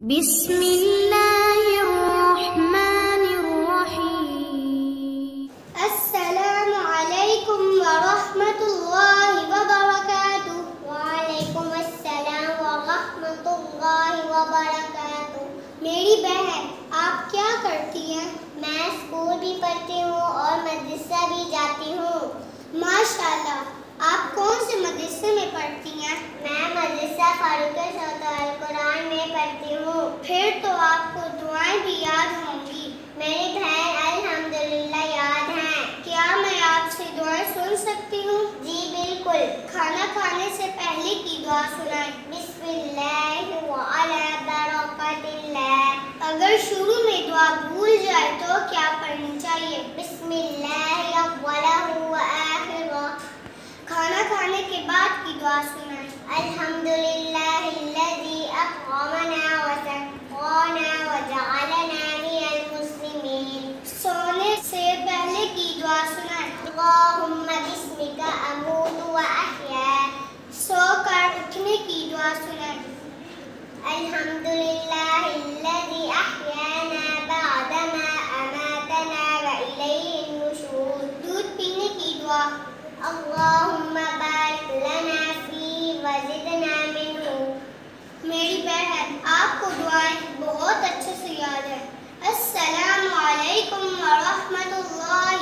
بسم اللہ الرحمن الرحیم۔ السلام علیکم ورحمۃ اللہ وبرکاتہ۔ وعلیکم السلام ورحمۃ اللہ وبرکاتہ۔ میری بہن، آپ کیا کرتی ہیں؟ میں اسکول بھی پڑھتی ہوں اور مدرسہ بھی جاتی ہوں۔ ماشاءاللہ، آپ کون سے مدرسے میں پڑھتی ہیں؟ میں مدرسہ فاروق القرآن میں پڑھتی ہوں۔ پھر تو آپ کو دعائیں بھی یاد ہوں گی۔ میری بہن الحمدللہ یاد ہیں۔ کیا میں آپ سے دعائیں سن سکتی ہوں؟ جی بالکل۔ کھانا کھانے سے پہلے کی دعا سنائیں۔ بسم اللہ وعلی برکات اللہ۔ اگر شروع میں دعا بھول جائے تو کیا پڑھنی چاہیے؟ بسم اللہ اولہ وآخرہ۔ کھانا کھانے کے بعد کی دعا سنائیں۔ الحمدللہ الذی اطعمنا وسقانا وجعلنا من المسلمین۔ سونے سے پہلے کی دعا سنائیں۔ اللہم بسمک اموت واحیا۔ سو کر اٹھنے کی دعا سنائیں۔ الحمدللہ الذی احیانا بعدما اماتنا والیہ النشور۔ دودھ پینے کی دعا۔ اللہم بارک لنا فی وزدنا منہ۔ میری بہن، آپ کو دعائیں بہت اچھے سے یاد ہے۔ السلام علیکم ورحمۃ اللہ